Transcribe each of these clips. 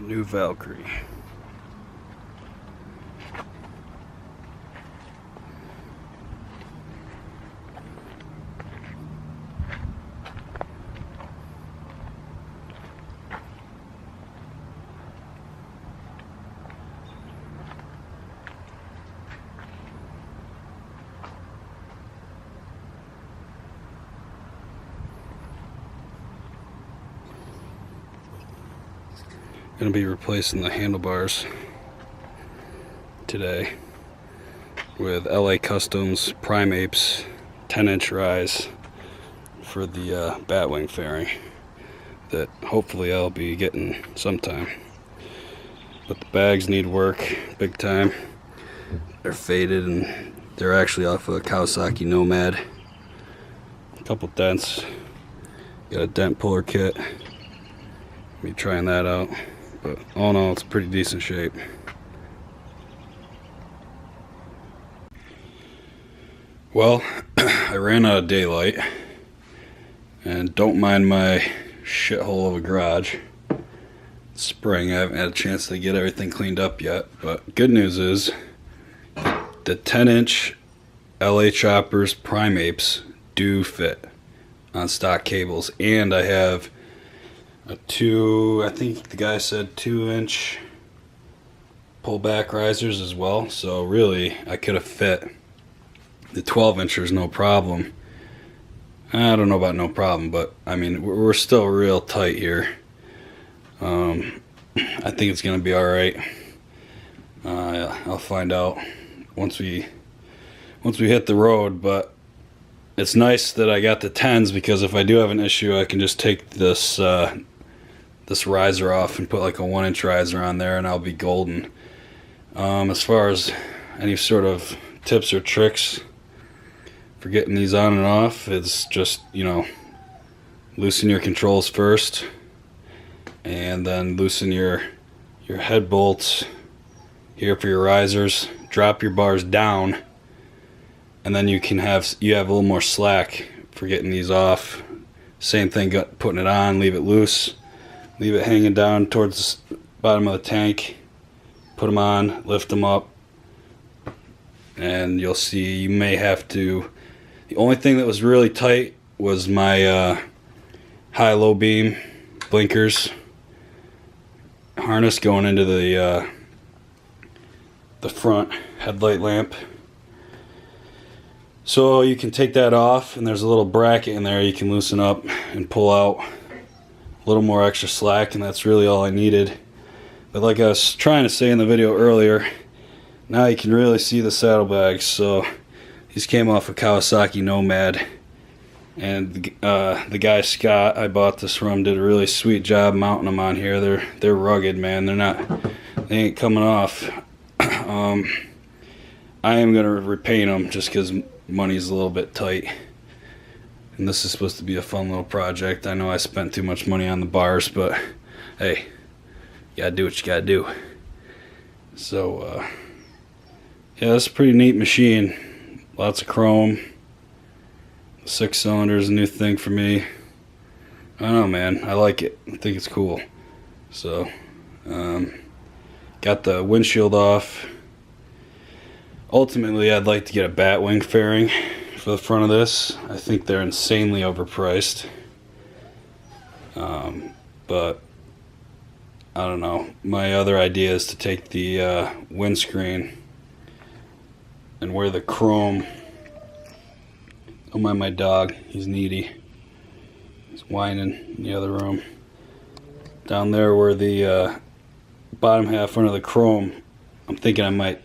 New Valkyrie. Going to be replacing the handlebars today with LA Customs Prime Apes 10-inch rise for the batwing fairing that hopefully I'll be getting sometime. But the bags need work big time. They're faded and they're actually off of a Kawasaki Nomad. A couple dents. Got a dent puller kit. Be trying that out. But all in all, it's pretty decent shape. Well, I ran out of daylight, and don't mind my shithole of a garage. It's spring, I haven't had a chance to get everything cleaned up yet, but good news is the 10-inch LA Choppers Prime Apes do fit on stock cables, and I have a I think the guy said 2-inch pullback risers as well, so really I could have fit the 12-inchers no problem. I don't know about no problem, but I mean we're still real tight here. I think it's gonna be all right. I'll find out once we hit the road, but it's nice that I got the 10s, because if I do have an issue I can just take this riser off and put like a 1-inch riser on there and I'll be golden. As far as any sort of tips or tricks for getting these on and off, it's just, you know, loosen your controls first and then loosen your head bolts here for your risers, drop your bars down, and then you have a little more slack for getting these off. Same thing, putting it on, leave it loose. Leave it hanging down towards the bottom of the tank, put them on, lift them up, and you'll see you may have to. The only thing that was really tight was my high-low beam blinkers harness going into the front headlight lamp. So you can take that off, and there's a little bracket in there you can loosen up and pull out. A little more extra slack, and that's really all I needed. But like I was trying to say in the video earlier, now you can really see the saddlebags. So these came off a Kawasaki Nomad, and the guy Scott I bought this from did a really sweet job mounting them on here. They're rugged, man. They ain't coming off. I am gonna repaint them just because money's a little bit tight. And this is supposed to be a fun little project. I know I spent too much money on the bars, but hey, you gotta do what you gotta do. So, yeah, that's a pretty neat machine. Lots of chrome. 6 cylinders, a new thing for me. I don't know, man. I like it. I think it's cool. So, got the windshield off. Ultimately, I'd like to get a batwing fairing for the front of this. I think they're insanely overpriced, but I don't know. My other idea is to take the windscreen and wear the chrome. Don't mind my dog, he's needy. He's whining in the other room. Down there where the bottom half under the chrome, I'm thinking I might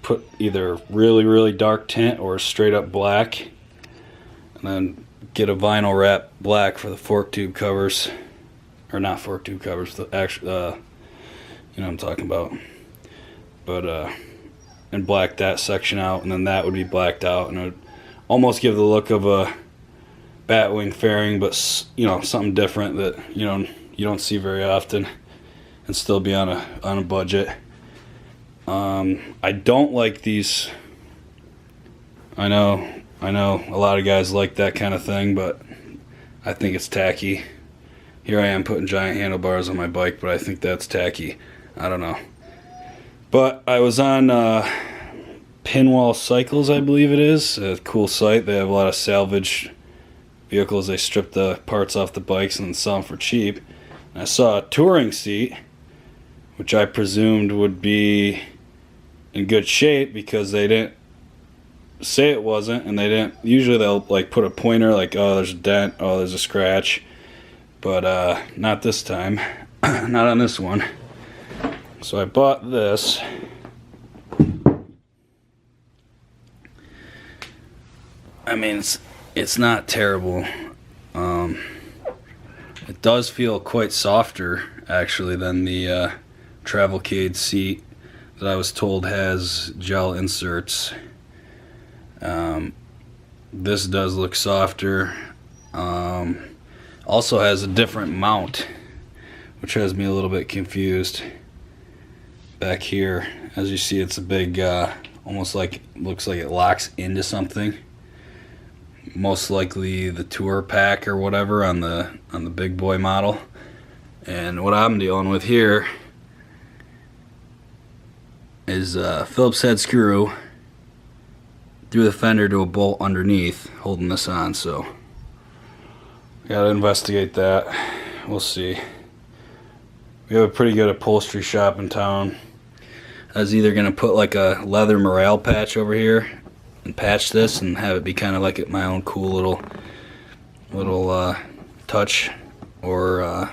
put either really dark tint or straight up black, and then get a vinyl wrap black for the fork tube covers, or not fork tube covers, the actual you know what I'm talking about, but and black that section out, and then that would be blacked out, and it would almost give the look of a batwing fairing, but you know, something different that you don't see very often, and still be on a budget. I don't like these. I know a lot of guys like that kind of thing, but I think it's tacky. here I am putting giant handlebars on my bike, but I think that's tacky. I don't know. But I was on Pinwall Cycles, I believe it is. A cool site. They have a lot of salvage vehicles. They strip the parts off the bikes and then sell them for cheap. And I saw a touring seat, which I presumed would be in good shape because they didn't say it wasn't, and they didn't. Usually they'll like put a pointer like, oh, there's a dent, oh, there's a scratch, but not this time. Not on this one. So I bought this. I mean, it's not terrible. It does feel quite softer actually than the Travelcade seat that I was told has gel inserts. This does look softer. Also has a different mount, which has me a little bit confused. Back here, as you see, it's a big, almost like, looks like it locks into something. Most likely the tour pack or whatever on the big boy model. And what I'm dealing with here is a Phillips head screw through the fender to a bolt underneath holding this on, so gotta investigate that. We'll see. We have a pretty good upholstery shop in town. I was either gonna put like a leather morale patch over here and patch this and have it be kind of like my own cool little touch, or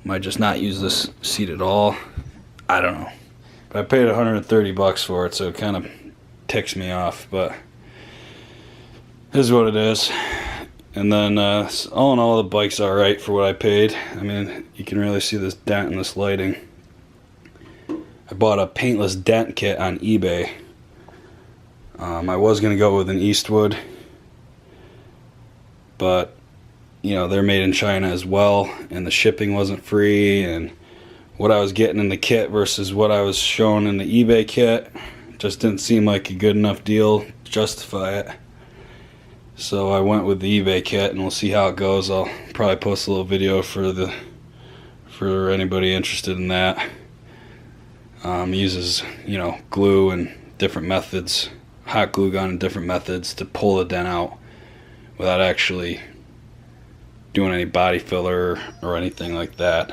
might just not use this seat at all. I don't know. But I paid $130 for it, so it kind of ticks me off, but this is what it is. And then all in all, the bike's alright for what I paid. I mean, you can really see this dent in this lighting. I bought a paintless dent kit on eBay. I was going to go with an Eastwood, but you know, they're made in China as well, and the shipping wasn't free, and what I was getting in the kit versus what I was shown in the eBay kit just didn't seem like a good enough deal to justify it. So I went with the eBay kit, and we'll see how it goes. I'll probably post a little video for anybody interested in that. Uses, you know, glue and different methods, hot glue gun and different methods to pull the dent out without actually doing any body filler or anything like that.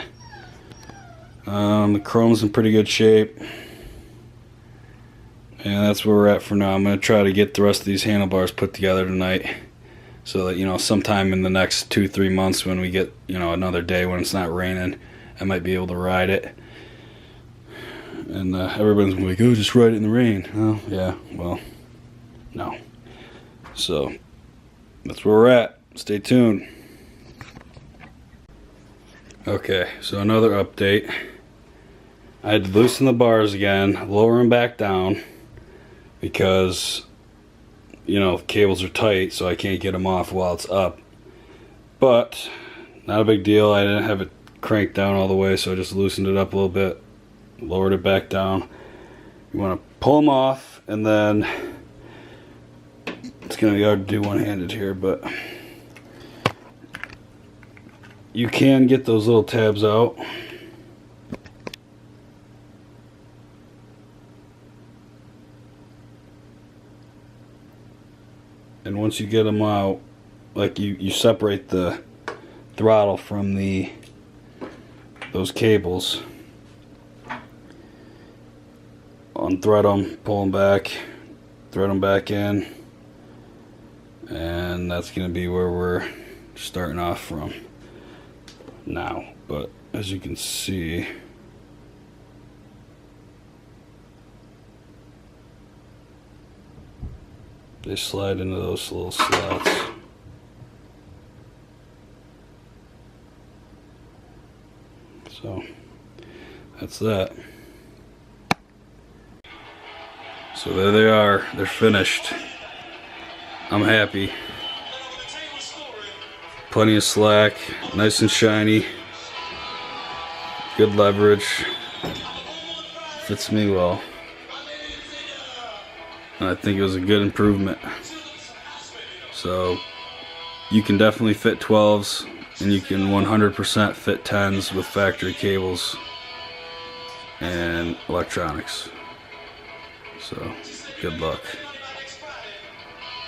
The chrome's in pretty good shape, and that's where we're at for now. I'm going to try to get the rest of these handlebars put together tonight, so that, you know, sometime in the next 2-3 months when we get, you know, another day when it's not raining, I might be able to ride it. And everybody's going to be like, oh, just ride it in the rain. Oh, yeah, well, no. So that's where we're at. Stay tuned. Okay, so another update. I had to loosen the bars again, lower them back down, because, you know, cables are tight, so I can't get them off while it's up. But not a big deal. I didn't have it cranked down all the way, so I just loosened it up a little bit, lowered it back down. You want to pull them off, and then it's going to be hard to do one-handed here, but you can get those little tabs out. And once you get them out, like you separate the throttle from those cables. Unthread them, pull them back, thread them back in, and that's going to be where we're starting off from now. But as you can see, they slide into those little slots. So that's that. So there they are. They're finished. I'm happy. Plenty of slack, nice and shiny, good leverage, fits me well. And I think it was a good improvement. So you can definitely fit 12s and you can 100% fit 10s with factory cables and electronics. So good luck.